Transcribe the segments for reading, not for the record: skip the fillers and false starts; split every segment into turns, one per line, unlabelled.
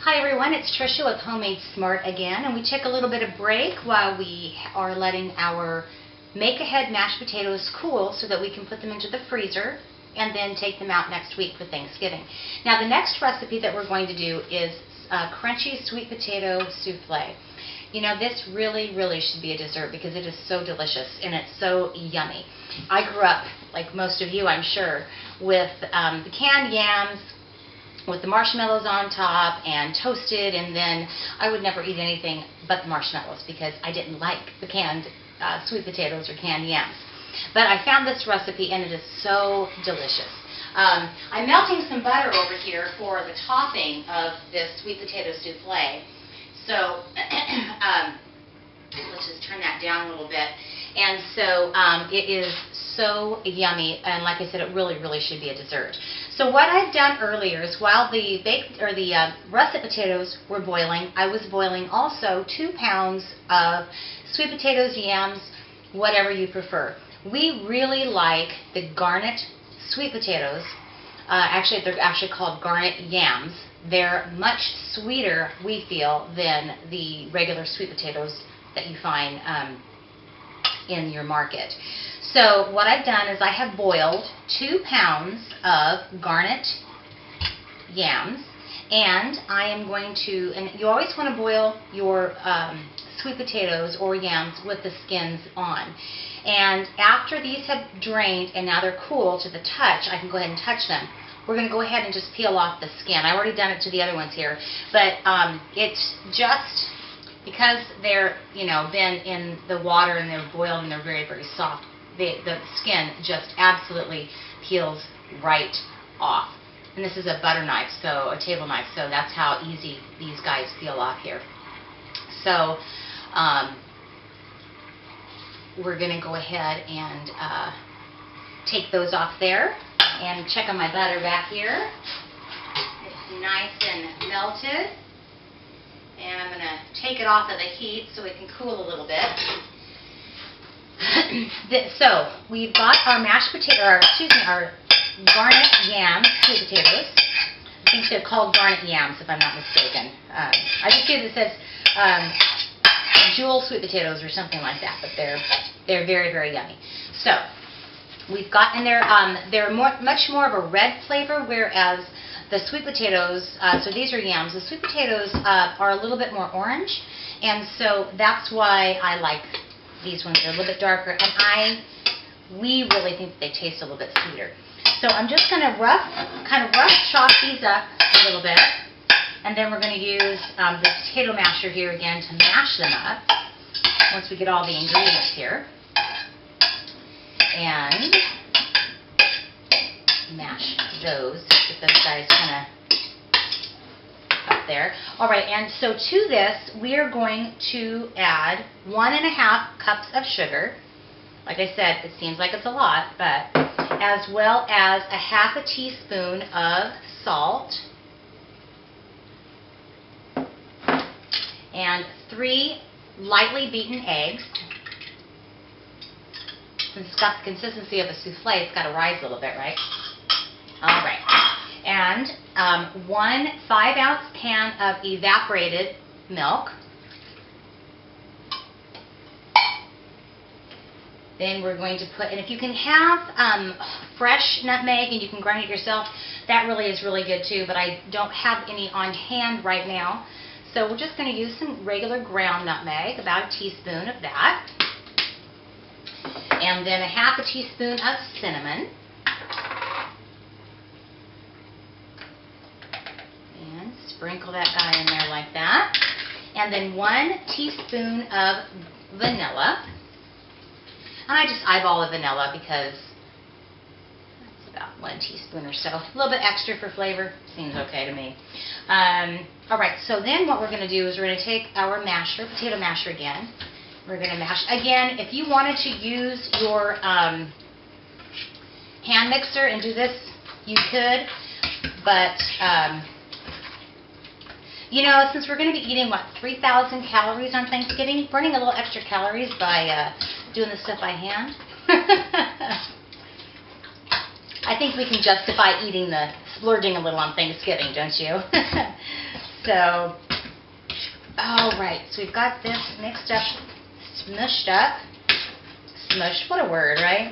Hi everyone, it's Trisha with Homemade Smart again, and we took a little bit of break while we are letting our make-ahead mashed potatoes cool so that we can put them into the freezer and then take them out next week for Thanksgiving. Now the next recipe that we're going to do is crunchy sweet potato souffle. You know, this really should be a dessert because it is so delicious and it's so yummy. I grew up, like most of you I'm sure, with the canned yams with the marshmallows on top and toasted, and then I would never eat anything but the marshmallows because I didn't like the canned sweet potatoes or canned yams. But I found this recipe and it is so delicious. I'm melting some butter over here for the topping of this sweet potato souffle. So let's just turn that down a little bit. And so it is so yummy, and like I said, it really should be a dessert. So what I've done earlier is while the russet potatoes were boiling, I was boiling also 2 pounds of sweet potatoes, yams, whatever you prefer. We really like the garnet sweet potatoes. Actually, they're actually called garnet yams. They're much sweeter, we feel, than the regular sweet potatoes that you find in your market. So what I've done is I have boiled 2 pounds of garnet yams, and I am going to, and you always want to boil your sweet potatoes or yams with the skins on. And after these have drained and now they're cool to the touch, I can go ahead and touch them. We're going to go ahead and just peel off the skin. I've already done it to the other ones here, but it's just because they're, you know, been in the water and they're boiled and they're very soft. The skin just absolutely peels right off. And this is a butter knife, so a table knife, so that's how easy these guys peel off here. So we're going to go ahead and take those off there and check on my butter back here. It's nice and melted. And I'm going to take it off of the heat so it can cool a little bit. So we've got our mashed potato, our garnet yam sweet potatoes. I think they're called garnet yams if I'm not mistaken. I just see that it says jewel sweet potatoes or something like that, but they're very yummy. So we've got in there, they're much more of a red flavor, whereas the sweet potatoes, so these are yams. The sweet potatoes are a little bit more orange, and so that's why I like these ones. They're a little bit darker, and we really think they taste a little bit sweeter. So I'm just going to kind of rough chop these up a little bit, and then we're going to use the potato masher here again to mash them up once we get all the ingredients here. And mash those, get those guys kind of up there. Alright, and so to this, we are going to add 1½ cups of sugar. Like I said, it seems like it's a lot, but as well as a ½ teaspoon of salt and 3 lightly beaten eggs. Since it's got the consistency of a souffle, it's got to rise a little bit, right? All right. And 1 5-ounce pan of evaporated milk. Then we're going to put, and if you can have fresh nutmeg and you can grind it yourself, that really is really good too, but I don't have any on hand right now. So we're just going to use some regular ground nutmeg, about a teaspoon of that. And then a ½ teaspoon of cinnamon. And sprinkle that guy in there like that. And then 1 teaspoon of vanilla. And I just eyeball the vanilla because that's about 1 teaspoon or so. A little bit extra for flavor. Seems okay to me. Alright, so then what we're going to do is we're going to take our masher, potato masher again. We're going to mash. Again, if you wanted to use your hand mixer and do this, you could. But, you know, since we're going to be eating, what, 3,000 calories on Thanksgiving, burning a little extra calories by doing this stuff by hand, I think we can justify eating splurging a little on Thanksgiving, don't you? So, all right, so we've got this mixed up, smushed up. Smush, what a word, right?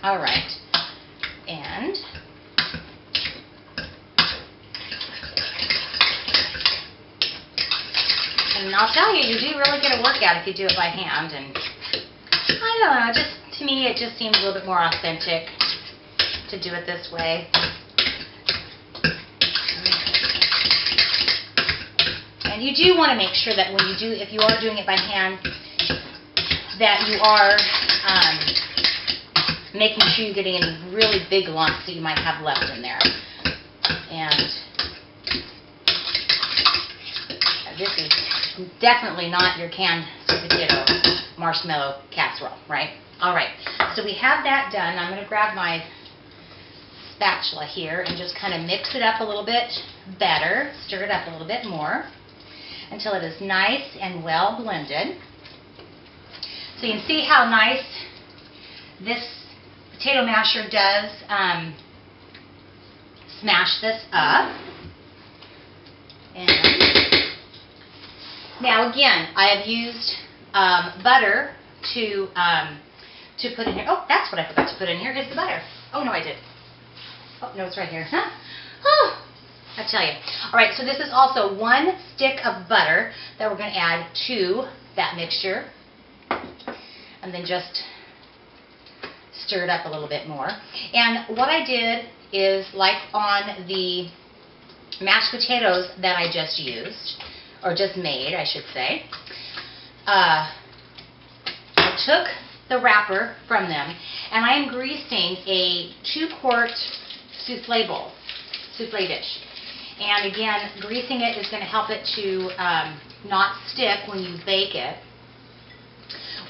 All right, and I'll tell you, you do really get a workout if you do it by hand. And I don't know, just to me, it just seems a little bit more authentic to do it this way. And you do want to make sure that when you do, if you are doing it by hand, that you are making sure you're getting any really big lumps that you might have left in there. And this is definitely not your canned sweet potato marshmallow casserole, right? All right, so we have that done. I'm going to grab my spatula here and just kind of mix it up a little bit better, stir it up a little bit more until it is nice and well blended. So you can see how nice this potato masher does smash this up. And now again, I have used butter to put in here. Oh, that's what I forgot to put in here is the butter. Oh, no, I did. Oh, no, it's right here. Huh? Oh, I tell you. All right, so this is also 1 stick of butter that we're going to add to that mixture. And then just stir it up a little bit more. And what I did is, like on the mashed potatoes that I just used, or just made, I should say, I took the wrapper from them, and I am greasing a 2-quart souffle bowl, souffle dish. And again, greasing it is going to help it to not stick when you bake it,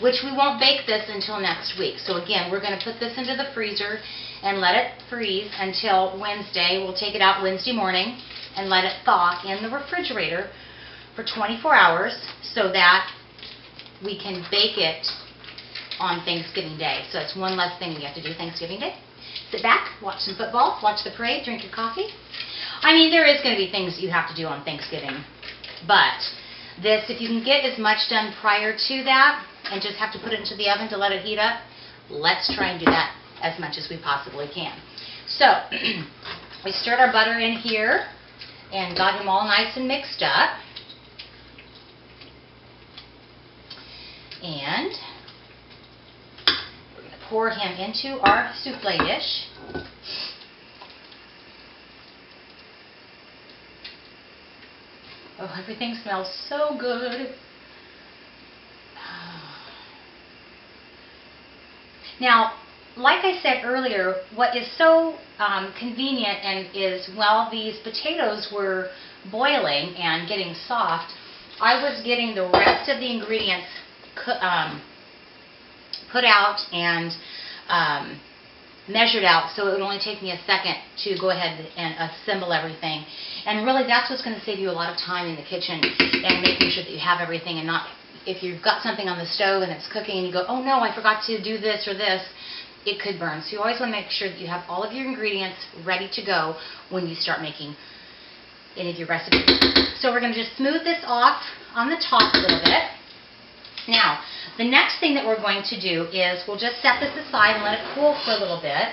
which we won't bake this until next week. So again, we're going to put this into the freezer and let it freeze until Wednesday. We'll take it out Wednesday morning and let it thaw in the refrigerator for 24 hours so that we can bake it on Thanksgiving Day. So it's one less thing we have to do Thanksgiving Day. Sit back, watch some football, watch the parade, drink your coffee. I mean, there is going to be things that you have to do on Thanksgiving, but this, if you can get as much done prior to that and just have to put it into the oven to let it heat up, let's try and do that as much as we possibly can. So we stirred our butter in here and got him all nice and mixed up. And we're going to pour him into our souffle dish. Oh, everything smells so good. Now, like I said earlier, what is so convenient and is, while these potatoes were boiling and getting soft, I was getting the rest of the ingredients put out and measured out, so it would only take me a second to go ahead and assemble everything. And really, that's what's going to save you a lot of time in the kitchen and making sure that you have everything, and not, if you've got something on the stove and it's cooking and you go, oh no, I forgot to do this or this, it could burn. So you always want to make sure that you have all of your ingredients ready to go when you start making any of your recipes. So we're going to just smooth this off on the top a little bit. Now, the next thing that we're going to do is we'll just set this aside and let it cool for a little bit.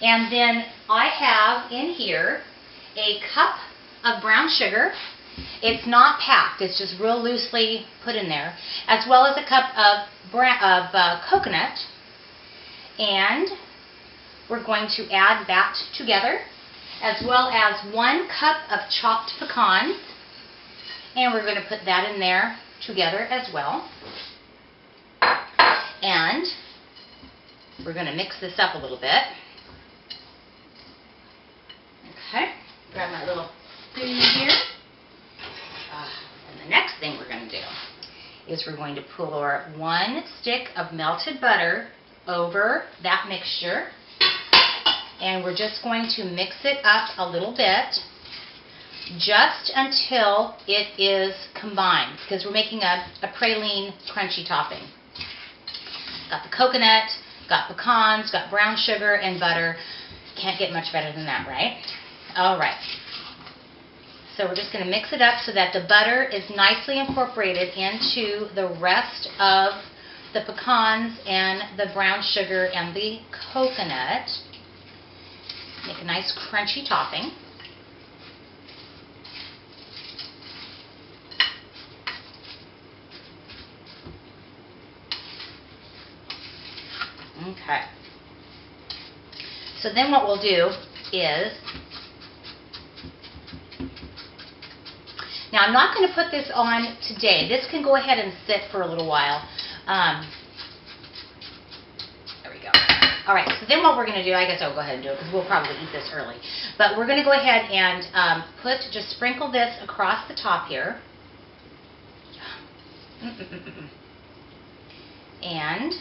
And then I have in here a cup of brown sugar. It's not packed, it's just real loosely put in there, as well as a cup of coconut. And we're going to add that together, as well as 1 cup of chopped pecans. And we're going to put that in there together as well. And we're going to mix this up a little bit. Okay, grab my little spoon here. And the next thing we're going to do is we're going to pour 1 stick of melted butter over that mixture. And we're just going to mix it up a little bit, just until it is combined, because we're making a praline crunchy topping. Got the coconut, got pecans, got brown sugar and butter. Can't get much better than that, right? All right. so we're just going to mix it up so that the butter is nicely incorporated into the rest of the pecans and the brown sugar and the coconut. Make a nice crunchy topping. Okay. So then what we'll do is, now I'm not going to put this on today. This can go ahead and sit for a little while. There we go. All right, so then what we're going to do, I guess I'll go ahead and do it because we'll probably eat this early. But we're going to go ahead and just sprinkle this across the top here. And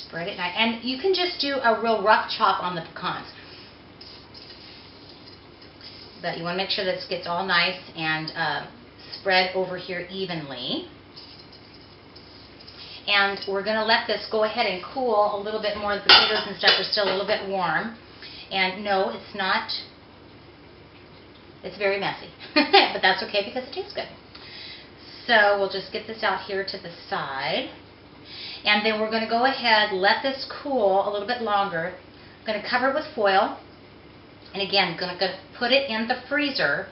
spread it nice. And you can just do a real rough chop on the pecans. But you want to make sure this gets all nice and spread over here evenly. And we're going to let this go ahead and cool a little bit more. The potatoes and stuff are still a little bit warm. And no, it's not. It's very messy. But that's okay because it tastes good. So we'll just get this out here to the side. And then we're going to go ahead, let this cool a little bit longer. I'm going to cover it with foil. And again, I'm going to put it in the freezer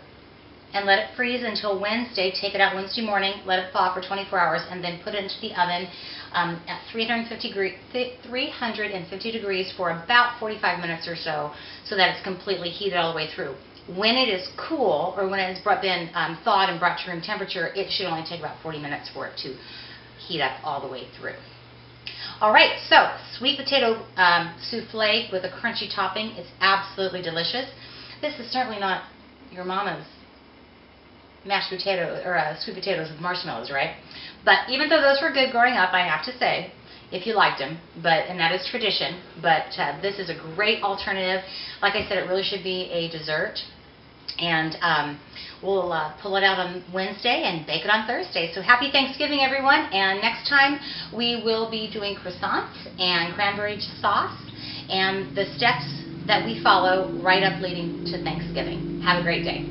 and let it freeze until Wednesday. Take it out Wednesday morning, let it thaw for 24 hours, and then put it into the oven at 350 degrees for about 45 minutes or so that it's completely heated all the way through. When it is cool, or when it has been thawed and brought to room temperature, it should only take about 40 minutes for it to heat up all the way through. All right, so sweet potato souffle with a crunchy topping is absolutely delicious. This is certainly not your mama's mashed potato or sweet potatoes with marshmallows, right? But even though those were good growing up, I have to say, if you liked them, and that is tradition. But this is a great alternative. Like I said, it really should be a dessert. And we'll pull it out on Wednesday and bake it on Thursday. So happy Thanksgiving, everyone. And next time we will be doing croissants and cranberry sauce and the steps that we follow right up leading to Thanksgiving. Have a great day.